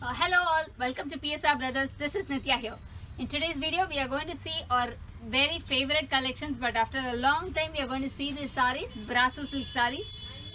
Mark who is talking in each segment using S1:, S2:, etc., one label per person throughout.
S1: Hello all, welcome to PSR Brothers. This is Nitya here. In today's video, we are going to see our very favorite collections, but after a long time, we are going to see these sarees, Brasso silk sarees.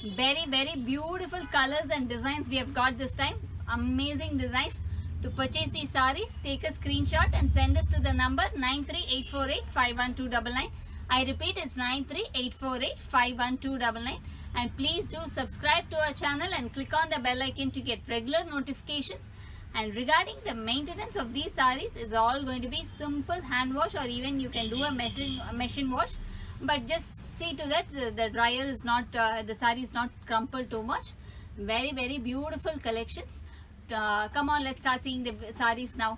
S1: Very beautiful colors and designs we have got this time. Amazing designs. To purchase these sarees, take a screenshot and send us to the number 938485129. I repeat, it's 938485129. And please do subscribe to our channel and click on the bell icon to get regular notifications. And regarding the maintenance of these sarees, is all going to be simple hand wash, or even you can do a machine wash, but just see to that the dryer is not the saree is not crumpled too much. Very beautiful collections. Come on, let's start seeing the sarees now.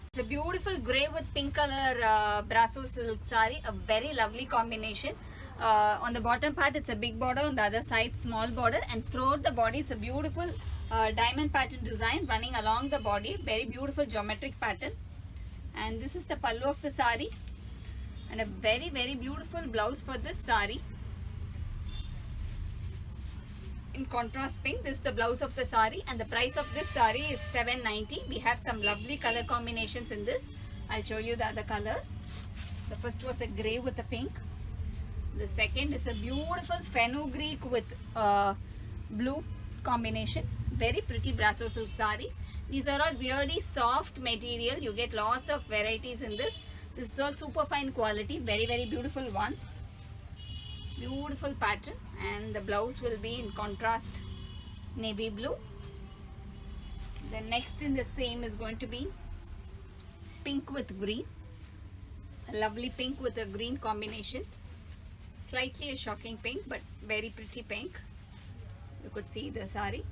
S1: It's a beautiful grey with pink color Brasso silk saree, a very lovely combination. On the bottom part it's a big border, on the other side small border, and throughout the body it's a beautiful diamond pattern design running along the body. Very beautiful geometric pattern. And this is the pallu of the saree, and a very beautiful blouse for this saree in contrast pink. This is the blouse of the saree, and the price of this saree is 790. We have some lovely color combinations in this. I'll show you the other colors. The first was a grey with a pink. The second is a beautiful fenugreek with blue combination. Very pretty Brasso silk sarees. These are all really soft material. You get lots of varieties in this. This is all super fine quality. Very beautiful one. Beautiful pattern, and the blouse will be in contrast navy blue. The next in the same is going to be pink with green. A lovely pink with a green combination. Slightly a shocking pink, but very pretty pink. You could see the saree.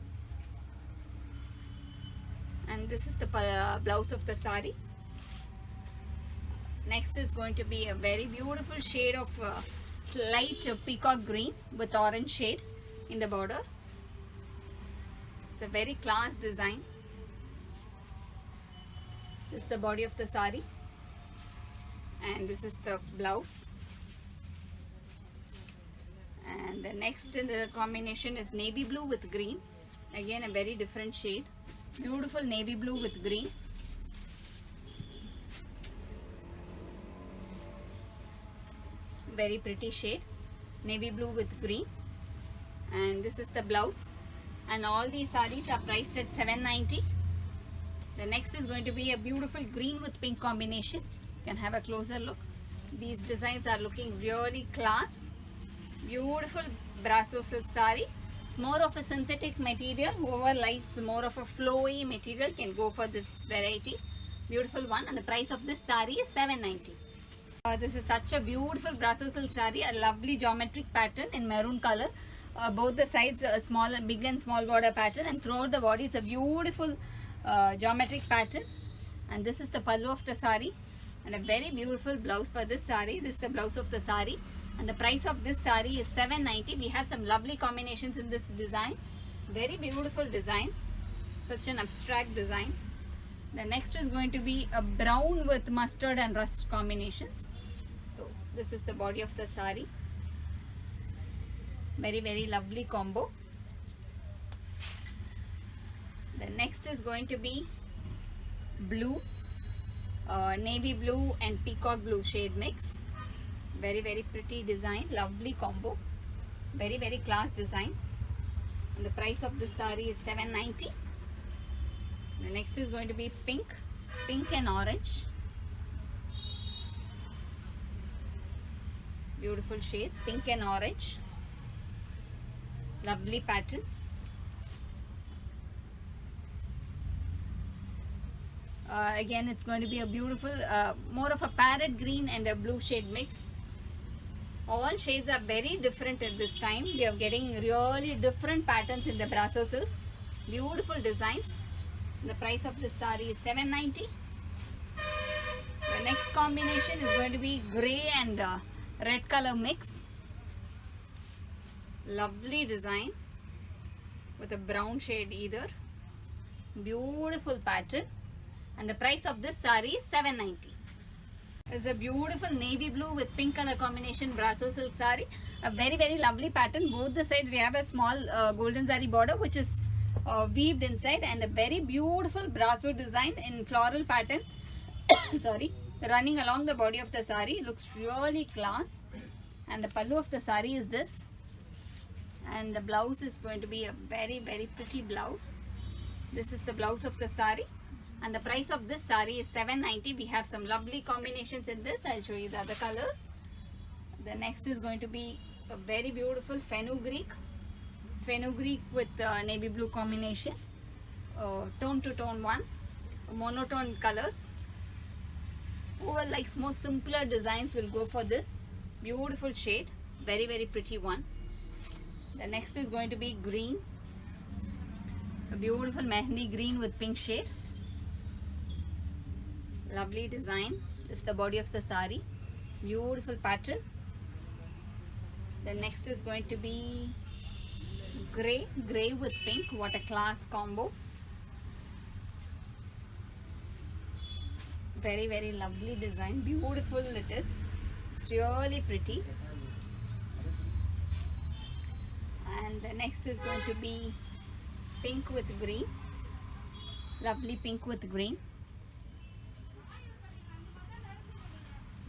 S1: And this is the blouse of the saree. Next is going to be a very beautiful shade of slight peacock green with orange shade in the border. It's a very class design. This is the body of the saree, and this is the blouse. And the next in the combination is navy blue with green. Again a very different shade. Beautiful navy blue with green. Very pretty shade. Navy blue with green. And this is the blouse. And all these sarees are priced at 790. The next is going to be a beautiful green with pink combination. You can have a closer look. These designs are looking really class. Beautiful Brasso silk saree. It's more of a synthetic material. Whoever likes more of a flowy material can go for this variety. Beautiful one, and the price of this saree is 790. This is such a beautiful Brasso silk saree. A lovely geometric pattern in maroon color. Both the sides a small, big and small border pattern, and throughout the body it's a beautiful geometric pattern. And this is the pallu of the saree, and a very beautiful blouse for this saree. This is the blouse of the saree. And the price of this saree is 790. We have some lovely combinations in this design. Very beautiful design. Such an abstract design. The next is going to be a brown with mustard and rust combinations. So this is the body of the saree. Very lovely combo. The next is going to be blue, navy blue and peacock blue shade mix. Very pretty design, lovely combo. Very class design. And the price of this saree is 790. The next is going to be pink and orange. Beautiful shades, pink and orange. Lovely pattern. Again it's going to be a beautiful more of a parrot green and a blue shade mix. All shades are very different at this time. We are getting really different patterns in the Brasso silk. Beautiful designs. The price of this saree is 790. The next combination is going to be grey and red color mix. Lovely design with a brown shade either. Beautiful pattern. And the price of this saree is 790. Is a beautiful navy blue with pink color combination Brasso silk saree. A very lovely pattern. Both the sides we have a small golden zari border, which is weaved inside, and a very beautiful brasso design in floral pattern sorry, running along the body of the sari. Looks really class. And the pallu of the sari is this, and the blouse is going to be a very pretty blouse. This is the blouse of the sari, and the price of this sari is 790. We have some lovely combinations in this. I'll show you the other colors. The next is going to be a very beautiful fenugreek with navy blue combination, tone to tone one, monotone colors. Whoever likes more simpler designs will go for this beautiful shade. Very pretty one. The next is going to be green, a beautiful mehndi green with pink shade. Lovely design. This is the body of the sari. Beautiful pattern. The next is going to be gray with pink. What a class combo. Very lovely design. Beautiful it is. It's really pretty. And the next is going to be pink with green. Lovely pink with green.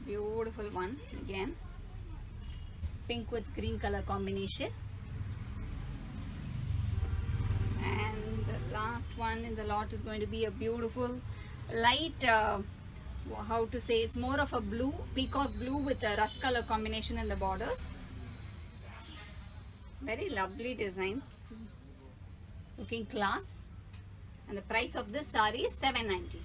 S1: Beautiful one again. Pink with green color combination. And the last one in the lot is going to be a beautiful light, how to say, it's more of a blue, peacock blue with a rust color combination in the borders. Very lovely designs, looking class. And the price of this sari is 790.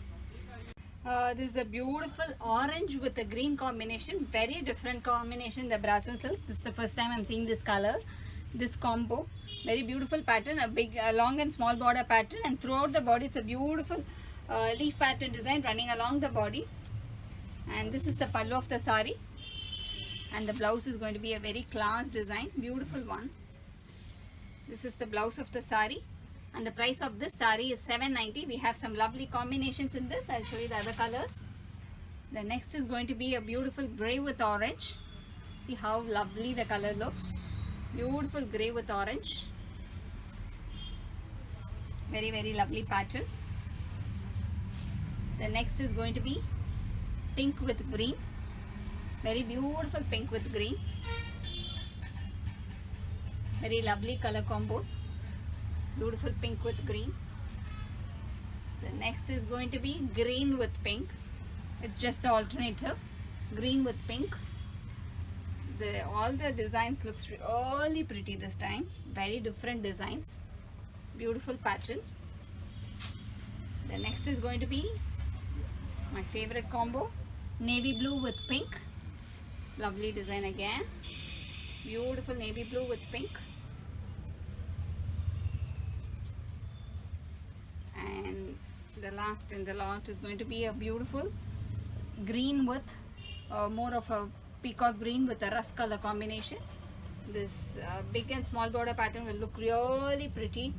S1: This is a beautiful orange with a green combination. Very different combination, the brasso silk. This is the first time I'm seeing this color, this combo. Very beautiful pattern, a big long and small border pattern, and throughout the body it's a beautiful leaf pattern design running along the body. And this is the pallu of the sari, and the blouse is going to be a very class design, beautiful one. This is the blouse of the sari, and the price of this sari is 790. We have some lovely combinations in this. I'll show you the other colors. The next is going to be a beautiful gray with orange. See how lovely the color looks. Beautiful gray with orange. Very lovely pattern. The next is going to be pink with green. Very beautiful pink with green. Very lovely color combos. Beautiful pink with green. The next is going to be green with pink. It's just the alternative. Green with pink. All the designs looks really pretty this time. Very different designs. Beautiful pattern. The next is going to be my favorite combo, navy blue with pink. Lovely design again. Beautiful navy blue with pink. And the last in the lot is going to be a beautiful green with more of a peacock green with a rust color combination. This big and small border pattern will look really pretty,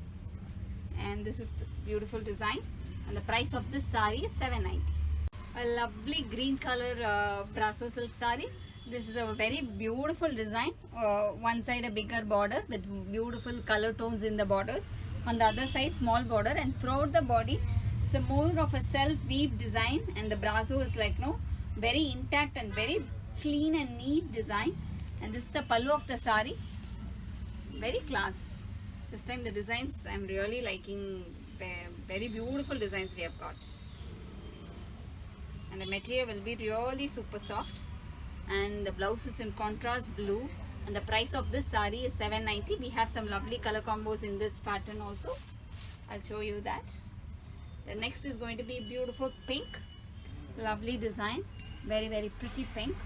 S1: and this is the beautiful design. And the price of this sari is 790. A lovely green color brasso silk sari. This is a very beautiful design. One side a bigger border with beautiful color tones in the borders. On the other side small border, and throughout the body it's a more of a self weave design, and the brasso is like very intact and very clean and neat design. And this is the pallu of the sari. Very class. This time the designs I'm really liking. Very beautiful designs we have got. And the material will be really super soft. And the blouse is in contrast blue. And the price of this sari is 790. We have some lovely color combos in this pattern also. I'll show you that. The next is going to be beautiful pink. Lovely design. Very pretty pink.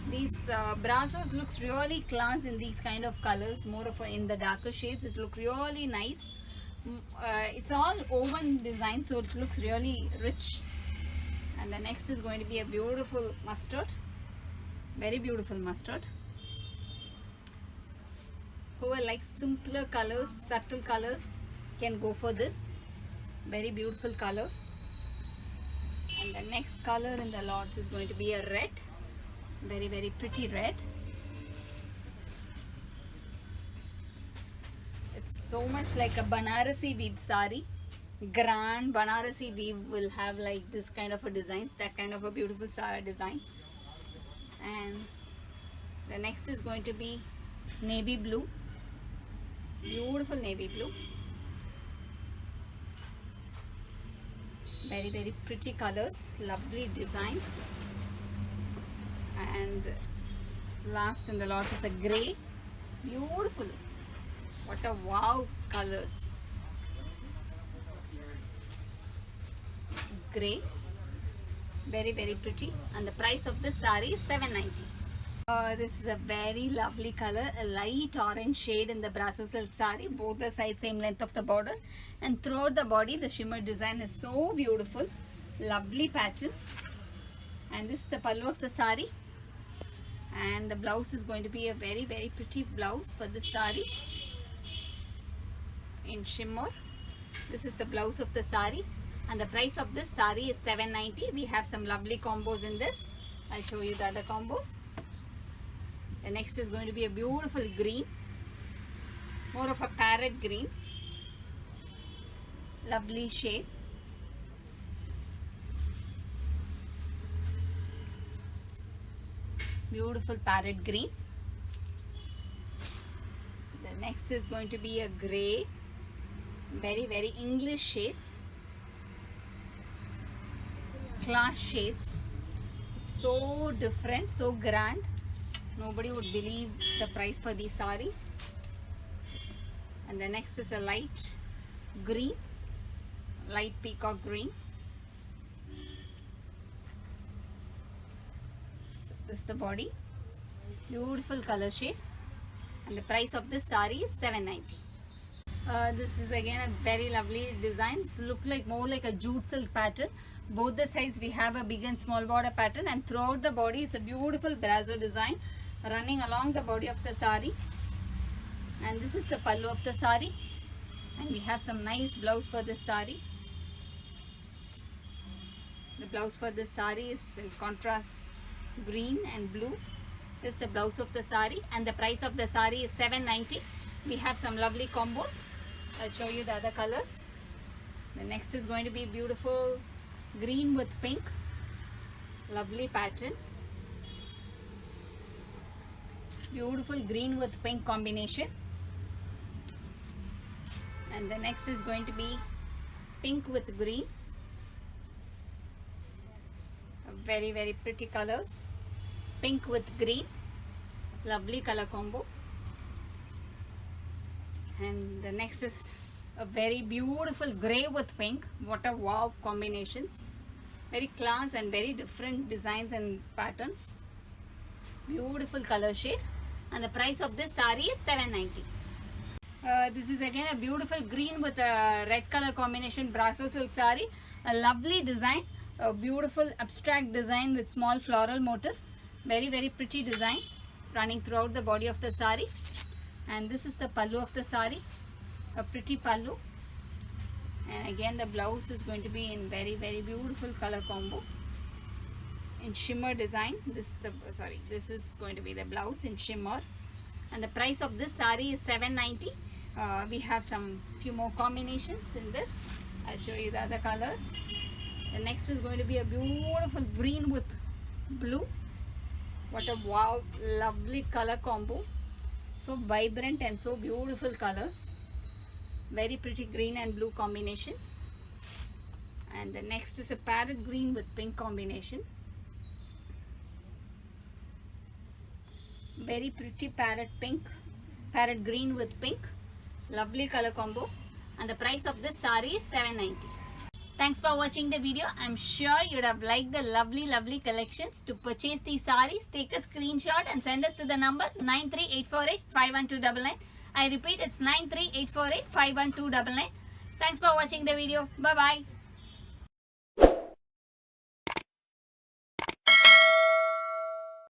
S1: These brassos looks really class in these kind of colors. More of in the darker shades. It looks really nice. It's all woven design, so it looks really rich. And the next is going to be a beautiful mustard. Very beautiful mustard. Whoever likes simpler colors, subtle colors, can go for this. Very beautiful color. And the next color in the lot is going to be a red. Very pretty red. It's so much like a Banarasi weave sari. Grand Banarasi weave will have like this kind of a designs, that kind of a beautiful sari design. And the next is going to be navy blue, beautiful navy blue. Very, very pretty colors, lovely designs. And last in the lot is a grey, beautiful. What a wow colors. Grey, very, very pretty. And the price of this saree is 790. This is a very lovely color, a light orange shade in the Brasso silk saree. Both the sides same length of the border, and throughout the body the shimmer design is so beautiful, lovely pattern. And this is the pallu of the saree, and the blouse is going to be a very, very pretty blouse for this saree in shimmer. This is the blouse of the saree, and the price of this saree is 790. We have some lovely combos in this. I'll show you the other combos. The next is going to be a beautiful green, more of a parrot green, lovely shade. Beautiful parrot green. The next is going to be a grey, very, very English shades, class shades, so different, so grand. Nobody would believe the price for these sarees. And the next is a light green, light peacock green. So this is the body, beautiful color shade, and the price of this saree is 790. This is again a very lovely designs, look like more like a jute silk pattern. Both the sides we have a big and small border pattern, and throughout the body is a beautiful Brasso design running along the body of the saree. And this is the pallu of the saree, and we have some nice blouse for this saree. The blouse for this saree is in contrast green and blue. This is the blouse of the saree, and the price of the saree is 790. We have some lovely combos. I'll show you the other colors. The next is going to be beautiful green with pink, lovely pattern. Beautiful green with pink combination. And the next is going to be pink with green. Very, very pretty colors. Pink with green, lovely color combo. And the next is a very beautiful grey with pink. What a wow combinations. Very class and very different designs and patterns. Beautiful color shade. And the price of this saree is 790. This is again a beautiful green with a red color combination Brasso silk saree. A lovely design, a beautiful abstract design with small floral motifs. Very, very pretty design running throughout the body of the saree. And this is the pallu of the saree, a pretty pallu. And again the blouse is going to be in very, very beautiful color combo in shimmer design. This is going to be the blouse in shimmer, and the price of this saree is 790. We have some few more combinations in this. I'll show you the other colors. The next is going to be a beautiful green with blue. What a wow, lovely color combo, so vibrant and so beautiful colors. Very pretty green and blue combination. And the next is a parrot green with pink combination. Very pretty parrot green with pink, lovely color combo. And the price of this saree is 790. Thanks for watching the video. I'm sure you'd have liked the lovely collections. To purchase these sarees, take a screenshot and send us to the number 93848-51299. I repeat, it's 93848-51299. Thanks for watching the video. Bye bye.